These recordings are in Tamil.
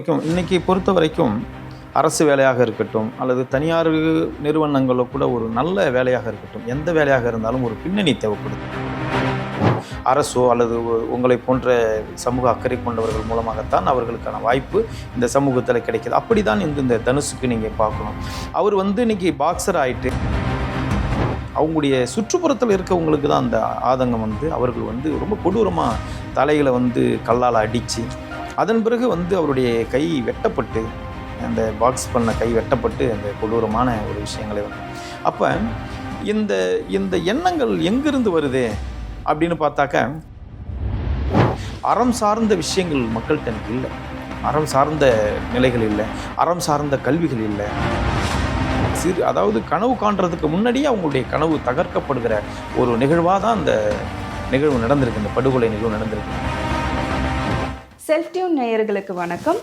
வரைக்கும் இன்றைக்கி பொறுத்த வரைக்கும் அரசு வேலையாக இருக்கட்டும் அல்லது தனியார் நிறுவனங்களில் கூட ஒரு நல்ல வேலையாக இருக்கட்டும், எந்த வேலையாக இருந்தாலும் ஒரு பின்னணி தேவைப்படுது. அரசோ அல்லது உங்களை போன்ற சமூக அக்கறை கொண்டவர்கள் மூலமாகத்தான் அவர்களுக்கான வாய்ப்பு இந்த சமூகத்தில் கிடைக்கிது. அப்படி தான் இந்த தனுஷுக்கு நீங்கள் பார்க்கணும். அவர் இன்னைக்கு பாக்ஸர் ஆகிட்டு அவங்களுடைய சுற்றுப்புறத்தில் இருக்கவங்களுக்கு தான் அந்த ஆதங்கம் அவர்கள் ரொம்ப கொடூரமாக தலைகளை கல்லால் அடித்து அதன் பிறகு அவருடைய கை வெட்டப்பட்டு அந்த பாக்ஸ் பண்ண கை வெட்டப்பட்டு அந்த கொடூரமான ஒரு விஷயங்களை அப்போ இந்த இந்த எண்ணங்கள் எங்கிருந்து வருது அப்படின்னு பார்த்தாக்க, அறம் சார்ந்த விஷயங்கள் மக்கள்கிட்ட எனக்கு இல்லை, அறம் சார்ந்த நிலைகள் இல்லை, அறம் சார்ந்த கல்விகள் இல்லை. அதாவது கனவு காண்றதுக்கு முன்னாடியே அவங்களுடைய கனவு தகர்க்கப்படுகிற ஒரு நிகழ்வாக தான் அந்த நிகழ்வு நடந்திருக்கு, இந்த படுகொலை நிகழ்வு நடந்திருக்கு. செல்ஃப் டியூன் நேயர்களுக்கு வணக்கம்.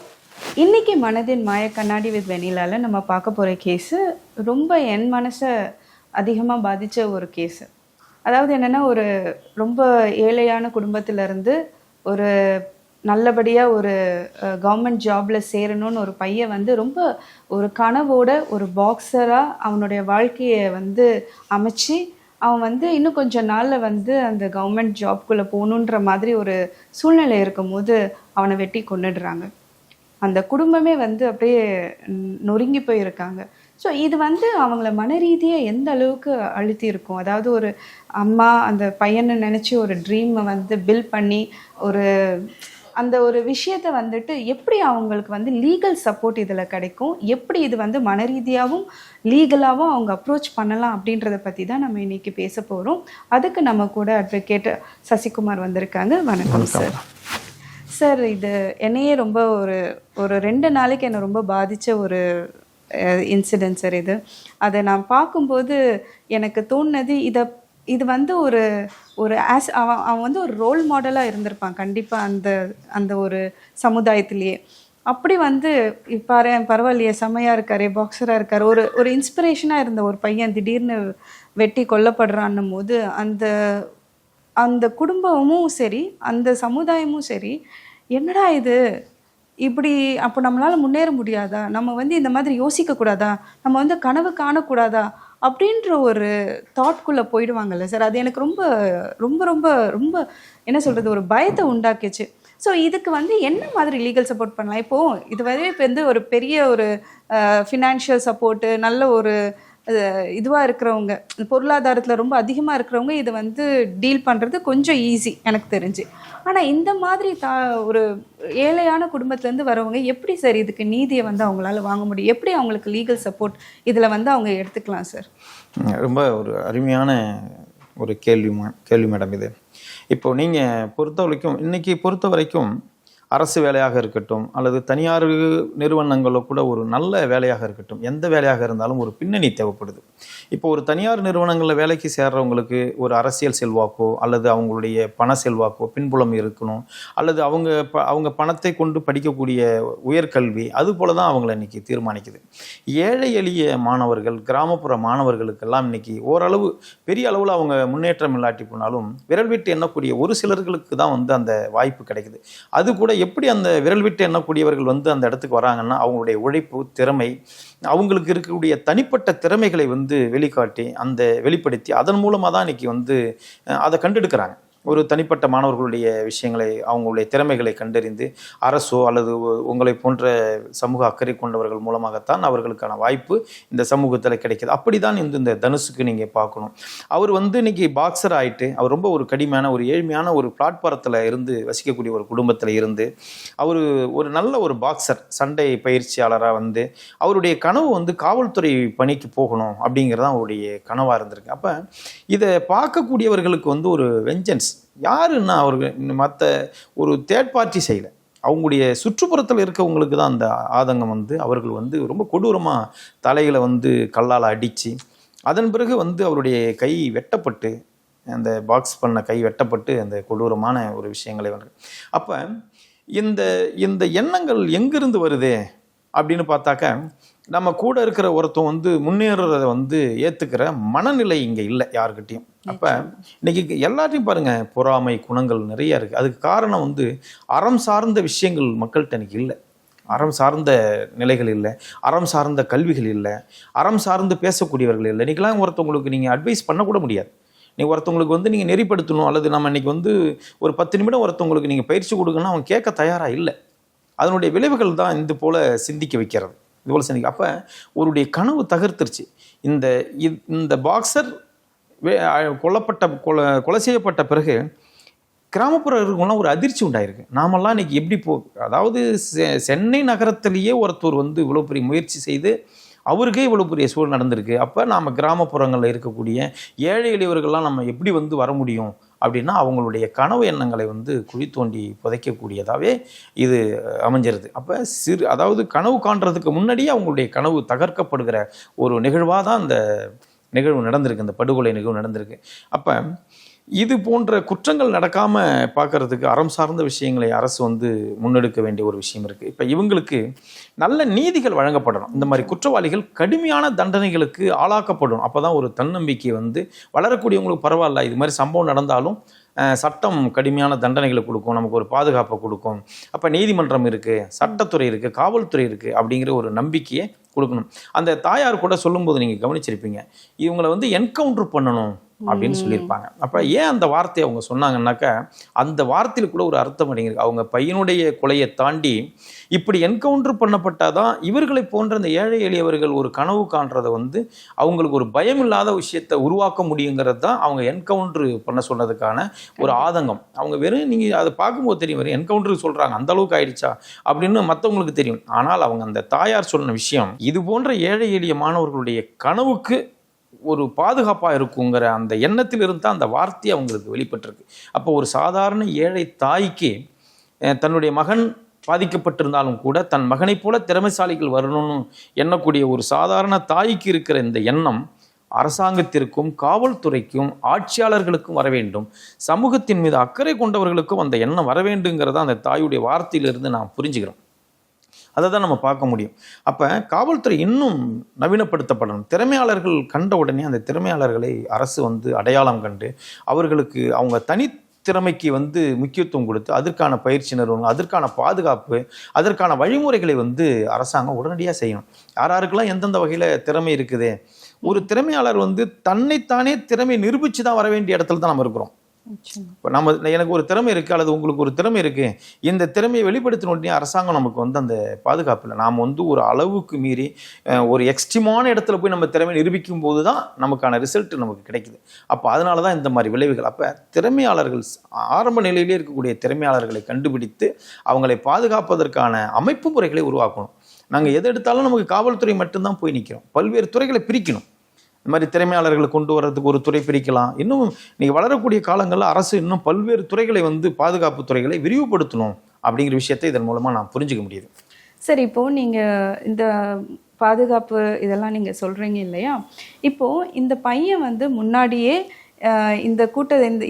இன்றைக்கி மனதின் மாய கண்ணாடி வித் வெனிலாவில் நம்ம பார்க்க போகிற கேஸு ரொம்ப என் மனசை அதிகமாக பாதித்த ஒரு கேஸு. அதாவது என்னென்னா, ஒரு ரொம்ப ஏழையான குடும்பத்திலேருந்து ஒரு நல்லபடியாக ஒரு கவர்மெண்ட் ஜாபில் சேரணும்னு ஒரு பையன் ரொம்ப ஒரு கனவோட ஒரு பாக்ஸராக அவனுடைய வாழ்க்கையை அமைச்சு அவன் இன்னும் கொஞ்சம் நாளில் அந்த கவர்மெண்ட் ஜாப்குள்ளே போகணுன்ற மாதிரி ஒரு சூழ்நிலை இருக்கும்போது அவனை வெட்டி கொன்னுடுறாங்க. அந்த குடும்பமே அப்படியே நொறுங்கி போயிருக்காங்க. ஸோ இது அவங்கள மன ரீதியாக எந்த அளவுக்கு அழுத்தி இருக்கும். அதாவது ஒரு அம்மா அந்த பையனை நினச்சி ஒரு ட்ரீமை பில் பண்ணி அந்த ஒரு விஷயத்தை எப்படி அவங்களுக்கு லீகல் சப்போர்ட் இதில் கிடைக்கும், எப்படி இது மன ரீதியாகவும் லீகலாகவும் அவங்க அப்ரோச் பண்ணலாம் அப்படின்றத பற்றி தான் நம்ம இன்றைக்கி பேச போகிறோம். அதுக்கு நம்ம கூட அட்வொகேட் சசிகுமார் வந்திருக்காங்க. வணக்கம் சார். சார், இது என்னையே ரொம்ப ஒரு 2 நாளைக்கு என்னை ரொம்ப பாதித்த ஒரு இன்சிடென்ட் சார் இது. அதை நான் பார்க்கும்போது எனக்கு தோணுனது, இது ஒரு அவன் ஒரு ரோல் மாடலாக இருந்திருப்பான் கண்டிப்பாக அந்த ஒரு சமுதாயத்திலேயே. அப்படி பாரு பரவாயில்லையே, செம்மையாக இருக்காரு, பாக்ஸராக இருக்கார், ஒரு இன்ஸ்பிரேஷனாக இருந்த ஒரு பையன் திடீர்னு வெட்டி கொல்லப்படுறான்னும் போது அந்த குடும்பமும் சரி அந்த சமுதாயமும் சரி, என்னடா இது இப்படி, அப்போ நம்மளால் முன்னேற முடியாதா, நம்ம இந்த மாதிரி யோசிக்கக்கூடாதா, நம்ம கனவு காணக்கூடாதா அப்படின்ற ஒரு தாட்குள்ளே போயிடுவாங்கல்ல சார். அது எனக்கு ரொம்ப ரொம்ப ரொம்ப ரொம்ப என்ன சொல்கிறது, ஒரு பயத்தை உண்டாக்கிச்சு. ஸோ இதுக்கு என்ன மாதிரி லீகல் சப்போர்ட் பண்ணலாம்? இப்போது இதுவரை ஒரு பெரிய ஒரு ஃபினான்ஷியல் சப்போர்ட்டு, நல்ல ஒரு இதுவாக இருக்கிறவங்க, பொருளாதாரத்தில் ரொம்ப அதிகமாக இருக்கிறவங்க இதை டீல் பண்ணுறது கொஞ்சம் ஈஸி எனக்கு தெரிஞ்சு. ஆனால் இந்த மாதிரி ஒரு ஏழையான குடும்பத்துலேருந்து வரவங்க எப்படி சார் இதுக்கு நீதியை அவங்களால வாங்க முடியும்? எப்படி அவங்களுக்கு லீகல் சப்போர்ட் இதில் அவங்க எடுத்துக்கலாம் சார்? ரொம்ப ஒரு அருமையான ஒரு கேள்வி மேடம் இது. இப்போது நீங்கள் இன்றைக்கி பொறுத்த வரைக்கும் அரசு வேலையாக இருக்கட்டும் அல்லது தனியார் நிறுவனங்களில் கூட ஒரு நல்ல வேலையாக இருக்கட்டும், எந்த வேலையாக இருந்தாலும் ஒரு பின்னணி தேவைப்படுது. இப்போ ஒரு தனியார் நிறுவனங்களில் வேலைக்கு சேர்றவங்களுக்கு ஒரு அரசியல் செல்வாக்கோ அல்லது அவங்களுடைய பண செல்வாக்கோ பின்புலம் இருக்கணும், அல்லது அவங்க பணத்தை கொண்டு படிக்கக்கூடிய உயர்கல்வி, அது போல தான் அவங்கள இன்றைக்கி தீர்மானிக்குது. ஏழை எளிய மாணவர்கள், கிராமப்புற மாணவர்களுக்கெல்லாம் இன்றைக்கி ஓரளவு பெரிய அளவில் அவங்க முன்னேற்றம் இல்லாட்டி போனாலும் விரல் விட்டு எண்ணக்கூடிய ஒரு சிலர்களுக்கு தான் அந்த வாய்ப்பு கிடைக்குது. அது கூட எப்படி அந்த விரல் விட்டு எண்ணக்கூடியவர்கள் அந்த இடத்துக்கு வராங்கன்னா, அவங்களுடைய உழைப்பு, திறமை, அவங்களுக்கு இருக்கக்கூடிய தனிப்பட்ட திறமைகளை வெளிக்காட்டி வெளிப்படுத்தி அதன் மூலமாக தான் இன்னைக்கு அதை கண்டெடுக்கிறாங்க. ஒரு தனிப்பட்ட மாணவர்களுடைய விஷயங்களை, அவங்களுடைய திறமைகளை கண்டறிந்து அரசோ அல்லது உங்களை போன்ற சமூக அக்கறை கொண்டவர்கள் மூலமாகத்தான் அவர்களுக்கான வாய்ப்பு இந்த சமூகத்தில் கிடைக்கிது. அப்படி தான் இந்த தனுஷுக்கு நீங்கள் பார்க்கணும். அவர் இன்னைக்கு பாக்ஸர் ஆகிட்டு அவர் ரொம்ப ஒரு கடிமையான ஒரு ஏழ்மையான ஒரு பிளாட்பாரத்தில் இருந்து வசிக்கக்கூடிய ஒரு குடும்பத்தில் இருந்து அவர் ஒரு நல்ல ஒரு பாக்ஸர், சண்டை பயிற்சியாளராக அவருடைய கனவு காவல்துறை பணிக்கு போகணும் அப்படிங்கிறதான் அவருடைய கனவாக இருந்திருக்கு. அப்போ இதை பார்க்கக்கூடியவர்களுக்கு ஒரு வெஞ்சன்ஸ் யாருன்னா அவர்கள் மற்ற ஒரு தேர்ட் பார்ட்டி செய்யலை, அவங்களுடைய சுற்றுப்புறத்தில் இருக்கவங்களுக்கு தான் அந்த ஆதங்கம் அவர்கள் ரொம்ப கொடூரமாக தலைகளை கல்லால் அடித்து அதன் பிறகு அவருடைய கை வெட்டப்பட்டு அந்த பாக்ஸ் பண்ண கை வெட்டப்பட்டு அந்த கொடூரமான ஒரு விஷயங்களை அப்போ இந்த எண்ணங்கள் எங்கிருந்து வருது அப்படின்னு பார்த்தாக்க, நம்ம கூட இருக்கிற ஒருத்தன் முன்னேறதை ஏற்றுக்கிற மனநிலை இங்கே இல்லை யாருக்கிட்டையும். அப்போ இன்னைக்கு எல்லாத்தையும் பாருங்கள், பொறாமை குணங்கள் நிறையா இருக்குது. அதுக்கு காரணம் அறம் சார்ந்த விஷயங்கள் மக்கள்கிட்ட எனக்கு இல்லை. அறம் சார்ந்த நிலைகள் இல்லை, அறம் சார்ந்த கல்விகள் இல்லை, அறம் சார்ந்து பேசக்கூடியவர்கள் இல்லை. இன்றைக்கெல்லாம் ஒருத்தவங்களுக்கு நீங்கள் அட்வைஸ் பண்ணக்கூட முடியாது. நீங்கள் ஒருத்தவங்களுக்கு வந்து நீங்கள் நெறிப்படுத்தணும், அல்லது நம்ம இன்றைக்கி வந்து ஒரு 10 நிமிடம் ஒருத்தவங்களுக்கு நீங்கள் பயிற்சி கொடுக்கணும்னா அவங்க கேட்க தயாராக இல்லை. அதனுடைய விளைவுகள் தான் இது போல் சிந்திக்க வைக்கிறது. இது போல் சிந்திக்க அப்போ ஒருடைய கனவு தகர்த்துருச்சு. இந்த பாக்ஸர் கொலை செய்யப்பட்ட பிறகு கிராமப்புற இருக்கவங்களாம் ஒரு அதிர்ச்சி உண்டாயிருக்கு. நாமெல்லாம் இன்றைக்கி எப்படி அதாவது சென்னை நகரத்திலேயே ஒருத்தர் வந்து இவ்வளோ பெரிய முயற்சி செய்து அவருக்கே இவ்வளோ பெரிய சூழல் நடந்திருக்கு. அப்போ நாம் கிராமப்புறங்களில் இருக்கக்கூடிய ஏழை எளியவர்கள்லாம் நம்ம எப்படி வந்து வர முடியும் அப்படின்னா அவங்களுடைய கனவு எண்ணங்களை வந்து குழி தோண்டி புதைக்கக்கூடியதாகவே இது அமைஞ்சிருது. அப்போ அதாவது கனவு காண்றதுக்கு முன்னாடியே அவங்களுடைய கனவு தகர்க்கப்படுகிற ஒரு நிகழ்வாக தான் இந்த நிகழ்வு நடந்திருக்கு, இந்த படுகொலை நிகழ்வு நடந்திருக்கு. அப்போ இது போன்ற குற்றங்கள் நடக்காமல் பார்க்கறதுக்கு அறம் சார்ந்த விஷயங்களை அரசு வந்து முன்னெடுக்க வேண்டிய ஒரு விஷயம் இருக்குது. இப்போ இவங்களுக்கு நல்ல நீதிகள் வழங்கப்படணும். இந்த மாதிரி குற்றவாளிகள் கடுமையான தண்டனைகளுக்கு ஆளாக்கப்படணும். அப்போ தான் ஒரு தன்னம்பிக்கை வந்து வளரக்கூடியவங்களுக்கு பரவாயில்ல, இது மாதிரி சம்பவம் நடந்தாலும் சட்டம் கடுமையான தண்டனைகளை கொடுக்கும், நமக்கு ஒரு பாதுகாப்பை கொடுக்கும். அப்போ நீதிமன்றம் இருக்குது, சட்டத்துறை இருக்குது, காவல்துறை இருக்குது அப்படிங்கிற ஒரு நம்பிக்கையை கொடுக்கணும். அந்த தாயார் கூட சொல்லும்போது நீங்கள் கவனிச்சிருப்பீங்க, இவங்களை வந்து என்கவுண்டர் பண்ணணும் அப்படின்னு சொல்லியிருப்பாங்க. அப்போ ஏன் அந்த வார்த்தையை அவங்க சொன்னாங்கன்னாக்கா அந்த வார்த்தையில் கூட ஒரு அர்த்தம் அடங்கியிருக்கு. அவங்க பையனுடைய கொலையை தாண்டி இப்படி என்கவுண்டர் பண்ணப்பட்டாதான் இவர்களை போன்ற இந்த ஏழை எளியவர்கள் ஒரு கனவு காண்றதை வந்து அவங்களுக்கு ஒரு பயம் இல்லாத விஷயத்தை உருவாக்க முடியுங்கிறது தான் அவங்க என்கவுண்டர் பண்ண சொன்னதுக்கான ஒரு ஆதங்கம். அவங்க வெறும் நீங்கள் அதை பார்க்கும்போது தெரியும், வெறும் என்கவுண்டர் சொல்கிறாங்க அந்த அளவுக்கு ஆயிடுச்சா அப்படின்னு மற்றவங்களுக்கு தெரியும். ஆனால் அவங்க அந்த தாயார் சொன்ன விஷயம் இது போன்ற ஏழை எளிய மாணவர்களுடைய கனவுக்கு ஒரு பாதுகாப்பாக இருக்குங்கிற அந்த எண்ணத்தில் இருந்து தான் அந்த வார்த்தை அவங்களுக்கு வெளிப்பட்டிருக்கு. அப்போ ஒரு சாதாரண ஏழை தாய்க்கு தன்னுடைய மகன் பாதிக்கப்பட்டிருந்தாலும் கூட தன் மகனை போல திறமைசாலிகள் வரணும்னு எண்ணக்கூடிய ஒரு சாதாரண தாய்க்கு இருக்கிற இந்த எண்ணம் அரசாங்கத்திற்கும் காவல்துறைக்கும் ஆட்சியாளர்களுக்கும் வர வேண்டும். சமூகத்தின் மீது அக்கறை கொண்டவர்களுக்கும் அந்த எண்ணம் வர வேண்டுங்கிறத அந்த தாயுடைய வார்த்தையிலிருந்து நாம் புரிஞ்சுக்கிறோம். அதை தான் நம்ம பார்க்க முடியும். அப்போ காவல்துறை இன்னும் நவீனப்படுத்தப்படணும். திறமையாளர்கள் கண்ட உடனே அந்த திறமையாளர்களை அரசு வந்து அடையாளம் கண்டு அவர்களுக்கு அவங்க தனித்திறமைக்கு வந்து முக்கியத்துவம் கொடுத்து அதற்கான பயிற்சி நிறுவனம், அதற்கான பாதுகாப்பு, அதற்கான வழிமுறைகளை வந்து அரசாங்கம் உடனடியாக செய்யணும். யாராருக்கெல்லாம் எந்தெந்த வகையில் திறமை இருக்குது, ஒரு திறமையாளர் வந்து தன்னைத்தானே திறமை நிரூபித்து தான் வர வேண்டிய இடத்துல தான் நம்ம இருக்கிறோம். இப்போ எனக்கு ஒரு திறமை இருக்குது அல்லது உங்களுக்கு ஒரு திறமை இருக்குது, இந்த திறமையை வெளிப்படுத்தினோடனே அரசாங்கம் நமக்கு வந்து அந்த பாதுகாப்பு இல்லை. நாம் வந்து ஒரு அளவுக்கு மீறி ஒரு எக்ஸ்ட்ரீமான இடத்துல போய் நம்ம திறமை நிரூபிக்கும் போது தான் நமக்கான ரிசல்ட் நமக்கு கிடைக்குது. அப்போ அதனால தான் இந்த மாதிரி விளைவுகள். அப்போ திறமையாளர்கள் ஆரம்ப நிலையிலே இருக்கக்கூடிய திறமையாளர்களை கண்டுபிடித்து அவங்களை பாதுகாப்பதற்கான அமைப்பு முறைகளை உருவாக்கணும். நாங்கள் எது எடுத்தாலும் நமக்கு காவல்துறை மட்டும்தான் போய் நிற்கிறோம். பல்வேறு துறைகளை பிரிக்கணும். இந்த மாதிரி திறமையாளர்களை கொண்டு வர்றதுக்கு ஒரு துறை பிரிக்கலாம். இன்னும் நீங்கள் வளரக்கூடிய காலங்களில் அரசு இன்னும் பல்வேறு துறைகளை வந்து பாதுகாப்பு துறைகளை விரிவுபடுத்தணும் அப்படிங்கிற விஷயத்தை இதன் மூலமாக நான் புரிஞ்சுக்க முடியுது. சரி, இப்போது நீங்கள் இந்த பாதுகாப்பு இதெல்லாம் நீங்கள் சொல்கிறீங்க இல்லையா, இப்போது இந்த பையன் வந்து முன்னாடியே இந்த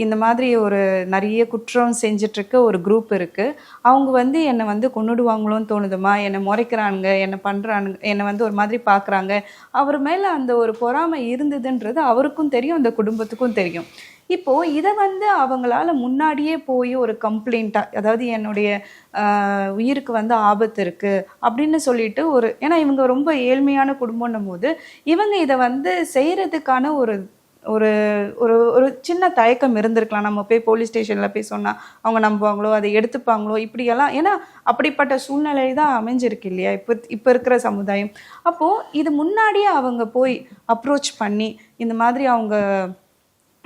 இந்த மாதிரி ஒரு நிறைய குற்றம் செஞ்சிட்ருக்க ஒரு குரூப் இருக்குது, அவங்க வந்து என்னை வந்து கொன்னுடுவாங்களோன்னு தோணுதுமா, என்னை முறைக்கிறானுங்க, என்னை பண்ணுறானுங்க, என்னை வந்து ஒரு மாதிரி பார்க்குறாங்க, அவர் மேலே அந்த ஒரு பொறாமை இருந்ததுன்றது அவருக்கும் தெரியும், அந்த குடும்பத்துக்கும் தெரியும். இப்போது இதை வந்து அவங்களால முன்னாடியே போய் ஒரு கம்ப்ளைண்ட்டாக, அதாவது என்னுடைய உயிருக்கு வந்து ஆபத்து இருக்குது அப்படின்னு சொல்லிட்டு ஏன்னா இவங்க ரொம்ப ஏழ்மையான குடும்பம்னும் போது இவங்க இதை வந்து செய்கிறதுக்கான ஒரு ஒரு ஒரு ஒரு சின்ன தயக்கம் இருந்திருக்கலாம். நம்ம போய் போலீஸ் ஸ்டேஷனில் போய் சொன்னால் அவங்க நம்புவாங்களோ, அதை எடுத்துப்பாங்களோ, இப்படியெல்லாம். ஏன்னா அப்படிப்பட்ட சூழ்நிலை தான் அமைஞ்சிருக்கு இல்லையா இப்போ இருக்கிற சமுதாயம். அப்போது இது முன்னாடியே அவங்க போய் அப்ரோச் பண்ணி இந்த மாதிரி அவங்க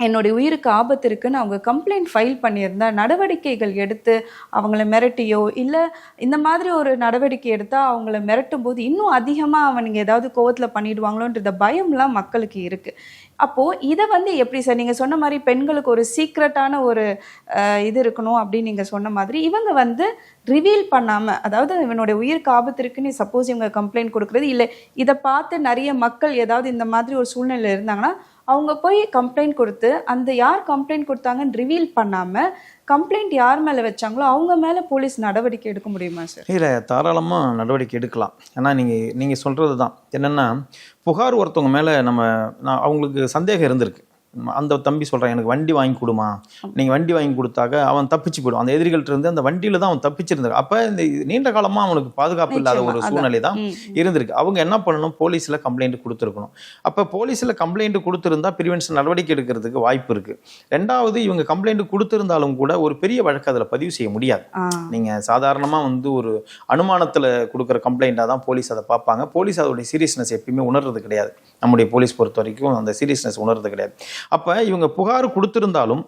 என்னுடைய உயிருக்கு ஆபத்து இருக்குன்னு அவங்க கம்ப்ளைண்ட் ஃபைல் பண்ணியிருந்தா நடவடிக்கைகள் எடுத்து அவங்கள மிரட்டியோ இல்லை இந்த மாதிரி ஒரு நடவடிக்கை எடுத்தால் அவங்கள மிரட்டும் போது இன்னும் அதிகமாக அவனுங்க ஏதாவது கோவத்தில் பண்ணிடுவாங்களோன்ற பயம்லாம் மக்களுக்கு இருக்குது. அப்போது இதை வந்து எப்படி சார் நீங்கள் சொன்ன மாதிரி பெண்களுக்கு ஒரு சீக்ரெட்டான ஒரு இது இருக்கணும் அப்படின்னு நீங்கள் சொன்ன மாதிரி இவங்க வந்து ரிவீல் பண்ணாமல், அதாவது இவனுடைய உயிருக்கு ஆபத்து இருக்குன்னு சப்போஸ் இவங்க கம்ப்ளைண்ட் கொடுக்குறது இல்லை, இதை பார்த்து நிறைய மக்கள் ஏதாவது இந்த மாதிரி ஒரு சூழ்நிலை இருந்தாங்கன்னா அவங்க போய் கம்ப்ளைண்ட் கொடுத்து அந்த யார் கம்ப்ளைண்ட் கொடுத்தாங்கன்னு ரிவீல் பண்ணாமல் கம்ப்ளைண்ட் யார் மேலே வச்சாங்களோ அவங்க மேலே போலீஸ் நடவடிக்கை எடுக்க முடியுமா சார்? இல்லை, தாராளமாக நடவடிக்கை எடுக்கலாம். ஏன்னா நீங்கள் சொல்கிறது தான் என்னென்னா, புகார் ஒருத்தவங்க மேலே அவங்களுக்கு சந்தேகம் இருந்திருக்கு, அந்த தம்பி சொல்கிறான் எனக்கு வண்டி வாங்கி கொடுமா, நீங்கள் வண்டி வாங்கி கொடுத்தாக்க அவன் தப்பிச்சு போயிடும். அந்த எதிரிகள்ட்ட இருந்து அந்த வண்டியில் தான் அவன் தப்பிச்சிருந்தாரு. அப்போ இந்த நீண்ட காலமாக அவனுக்கு பாதுகாப்பு இல்லாத ஒரு சூழ்நிலை தான் இருந்திருக்கு. அவங்க என்ன பண்ணணும், போலீஸில் கம்ப்ளைண்ட் கொடுத்துருக்கணும். அப்போ போலீஸில் கம்ப்ளைண்ட் கொடுத்துருந்தா ப்ரிவென்ஷன் நடவடிக்கை எடுக்கிறதுக்கு வாய்ப்பு இருக்குது. ரெண்டாவது, இவங்க கம்ப்ளைண்ட் கொடுத்துருந்தாலும் கூட ஒரு பெரிய வழக்கு அதில் பதிவு செய்ய முடியாது. நீங்கள் சாதாரணமாக வந்து ஒரு அனுமானத்தில் கொடுக்குற கம்ப்ளைண்ட்டாக தான் போலீஸ் அதை பார்ப்பாங்க. போலீஸ் அதோடைய சீரியஸ்னஸ் எப்பயுமே உணர்றது கிடையாது. நம்முடைய போலீஸ் பொறுத்த வரைக்கும் அந்த சீரியஸ்னஸ் உணர்றது கிடையாது. அப்போ இவங்க புகார் கொடுத்துருந்தாலும்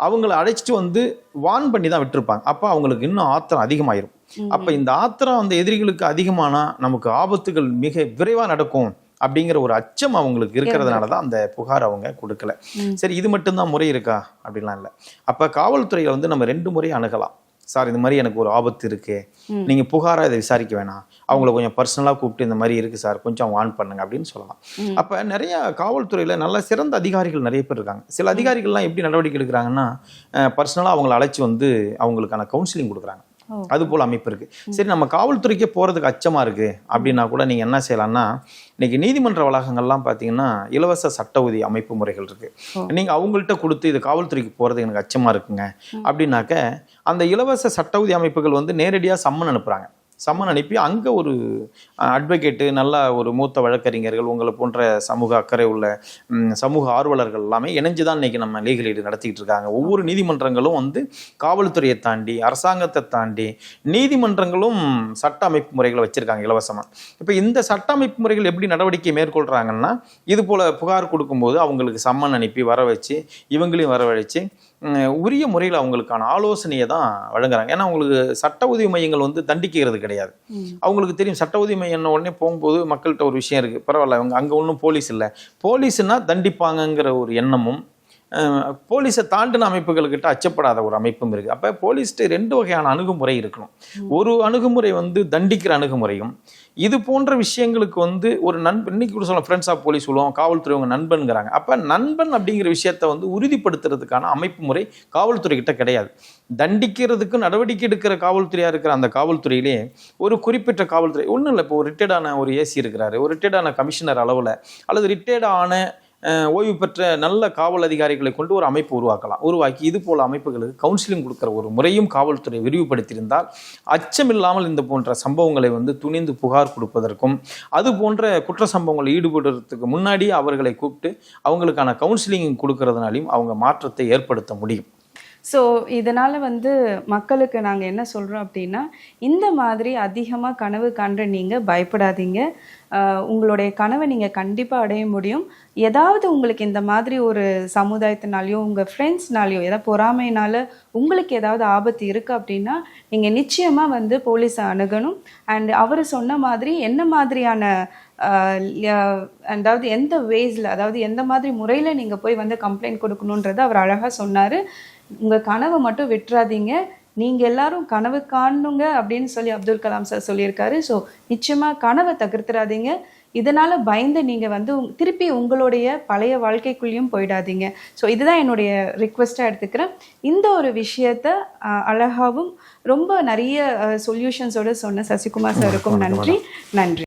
அவங்கள அழைச்சிட்டு வந்து வான் பண்ணி தான் விட்டுருப்பாங்க. அப்போ அவங்களுக்கு இன்னும் ஆத்திரம் அதிகமாயிரும். அப்போ இந்த ஆத்திரம் அந்த எதிரிகளுக்கு அதிகமானா நமக்கு ஆபத்துகள் மிக விரைவாக நடக்கும் அப்படிங்கிற ஒரு அச்சம் அவங்களுக்கு இருக்கிறதுனால தான் அந்த புகார் அவங்க கொடுக்கல. சரி, இது மட்டும்தான் முறை இருக்கா அப்படின்லாம் இல்லை. அப்போ காவல்துறையில் வந்து நம்ம 2 முறை அணுகலாம். சார், இந்த மாதிரி எனக்கு ஒரு ஆபத்து இருக்கு, நீங்க புகாரா இதை விசாரிக்க வேணாம், அவங்கள கொஞ்சம் பர்சனலா கூப்பிட்டு இந்த மாதிரி இருக்கு சார், கொஞ்சம் வான் பண்ணுங்க அப்படின்னு சொல்லலாம். அப்ப நிறைய காவல்துறையில நல்ல சிறந்த அதிகாரிகள் நிறைய பேர் இருக்காங்க. சில அதிகாரிகள்லாம் எப்படி நடவடிக்கை எடுக்கிறாங்கன்னா, பர்சனலா அவங்களை அழைச்சி வந்து அவங்களுக்கான கவுன்சிலிங் கொடுக்குறாங்க. அது போல அமைப்பு இருக்கு. சரி, நம்ம காவல்துறைக்கே போறதுக்கு அச்சமா இருக்கு அப்படின்னா கூட நீங்க என்ன செய்யலாம்னா, இன்னைக்கு நீதிமன்ற வளாகங்கள்லாம் பார்த்தீங்கன்னா இலவச சட்ட உதவி அமைப்பு முறைகள் இருக்கு. நீங்க அவங்கள்ட்ட கொடுத்து இது காவல்துறைக்கு போறது எனக்கு அச்சமா இருக்குங்க அப்படின்னாக்க அந்த இலவச சட்ட உதவி அமைப்புகள் வந்து நேரடியாக சம்மன் அனுப்புறாங்க. சம்மன் அனுப்பி அங்கே ஒரு அட்வொகேட்டு, நல்ல ஒரு மூத்த வழக்கறிஞர்கள், உங்களை போன்ற சமூக அக்கறை உள்ள சமூக ஆர்வலர்கள் எல்லாமே இணைஞ்சு தான் இன்றைக்கி நம்ம லீகல் எய்டு நடத்திக்கிட்டு இருக்காங்க. ஒவ்வொரு நீதிமன்றங்களும் வந்து காவல்துறையை தாண்டி, அரசாங்கத்தை தாண்டி நீதிமன்றங்களும் சட்ட அமைப்பு முறைகளை வச்சுருக்காங்க இலவசமாக. இப்போ இந்த சட்ட அமைப்பு முறைகள் எப்படி நடவடிக்கை மேற்கொள்கிறாங்கன்னா, இது போல் புகார் கொடுக்கும்போது அவங்களுக்கு சம்மன் அனுப்பி வர வச்சு, இவங்களையும் வரவழைச்சு உரிய முறையில் அவங்களுக்கான ஆலோசனையை தான் வழங்குறாங்க. ஏன்னா அவங்களுக்கு சட்ட உதவி மையங்கள் வந்து தண்டிக்கிறது கிடையாது. அவங்களுக்கு தெரியும் சட்ட உதவி மையம் உடனே போகும்போது மக்கள்கிட்ட ஒரு விஷயம் இருக்குது, பரவாயில்ல அவங்க அங்கே ஒன்றும் போலீஸ் இல்லை, போலீஸ்னா தண்டிப்பாங்கங்கிற ஒரு எண்ணமும், போலீஸை தாண்டின அமைப்புகள்கிட்ட அச்சப்படாத ஒரு அமைப்பும் இருக்குது. அப்போ போலீஸ்ட்டு 2 வகையான அணுகுமுறை இருக்கணும். ஒரு அணுகுமுறை வந்து தண்டிக்கிற அணுகுமுறையும், இது போன்ற விஷயங்களுக்கு வந்து ஒரு நண்பன், இன்னைக்கு கூட சொல்லுவோம் ஃப்ரெண்ட்ஸ் ஆஃப் போலீஸ் சொல்லுவோம், காவல்துறை உங்க நண்பன்கிறாங்க. அப்போ நண்பன் அப்படிங்கிற விஷயத்தை வந்து உறுதிப்படுத்துறதுக்கான அமைப்பு முறை காவல்துறை கிட்ட கிடையாது. தண்டிக்கிறதுக்கு நடவடிக்கை எடுக்கிற காவல்துறையாக இருக்கிற அந்த காவல்துறையிலே ஒரு குறிப்பிட்ட காவல்துறை ஒன்றும் இல்லை. இப்போ ஒரு ரிட்டையர்டான ஒரு ஏசி இருக்கிறாரு, ஒரு ரிட்டையர்டான கமிஷனர் அளவில் அல்லது ரிட்டையர்டான ஓய்வு பெற்ற நல்ல காவல் அதிகாரிகளை கொண்டு ஒரு அமைப்பு உருவாக்கி இது போல அமைப்புகளுக்கு கவுன்சிலிங் கொடுக்குற ஒரு முறையும் காவல்துறை விரிவுபடுத்தியிருந்தால் அச்சமில்லாமல் இந்த போன்ற சம்பவங்களை வந்து துணிந்து புகார் கொடுப்பதற்கும், அது போன்ற குற்ற சம்பவங்களை ஈடுபடுறதுக்கு முன்னாடியே அவர்களை கூப்பிட்டு அவங்களுக்கான கவுன்சிலிங் கொடுக்கறதுனாலையும் அவங்க மாற்றத்தை ஏற்படுத்த முடியும். ஸோ இதனால் வந்து மக்களுக்கு நாங்கள் என்ன சொல்கிறோம் அப்படின்னா, இந்த மாதிரி அதிகமாக கனவு காண்ற நீங்கள் பயப்படாதீங்க. உங்களுடைய கனவை நீங்கள் கண்டிப்பாக அடைய முடியும். ஏதாவது உங்களுக்கு இந்த மாதிரி ஒரு சமுதாயத்தினாலேயோ உங்கள் ஃப்ரெண்ட்ஸ்னாலேயோ ஏதாவது பொறாமையினால் உங்களுக்கு ஏதாவது ஆபத்து இருக்குது அப்படின்னா நீங்கள் நிச்சயமாக வந்து போலீஸை அணுகணும். அண்ட் அவர் சொன்ன மாதிரி என்ன மாதிரியான அதாவது எந்த வேஸில், அதாவது எந்த மாதிரி முறையில் நீங்கள் போய் வந்து கம்ப்ளைண்ட் கொடுக்கணுன்றதை அவர் அழகாக சொன்னார். உங்கள் கனவை மட்டும் விட்டுறாதீங்க, நீங்கள் எல்லாரும் கனவு காணுங்க அப்படின்னு சொல்லி அப்துல் கலாம் சார் சொல்லியிருக்காரு. ஸோ நிச்சயமாக கனவை தகர்த்துறாதீங்க. இதனால் பயந்து நீங்கள் வந்து திருப்பி உங்களுடைய பழைய வாழ்க்கைக்குள்ளேயும் போயிடாதீங்க. ஸோ இதுதான் என்னுடைய ரிக்வெஸ்ட்டாக எடுத்துக்கிறேன். இந்த ஒரு விஷயத்த அழகாகவும் ரொம்ப நிறைய சொல்யூஷன்ஸோடு சொன்ன சசிகுமார் சாருக்கும் நன்றி.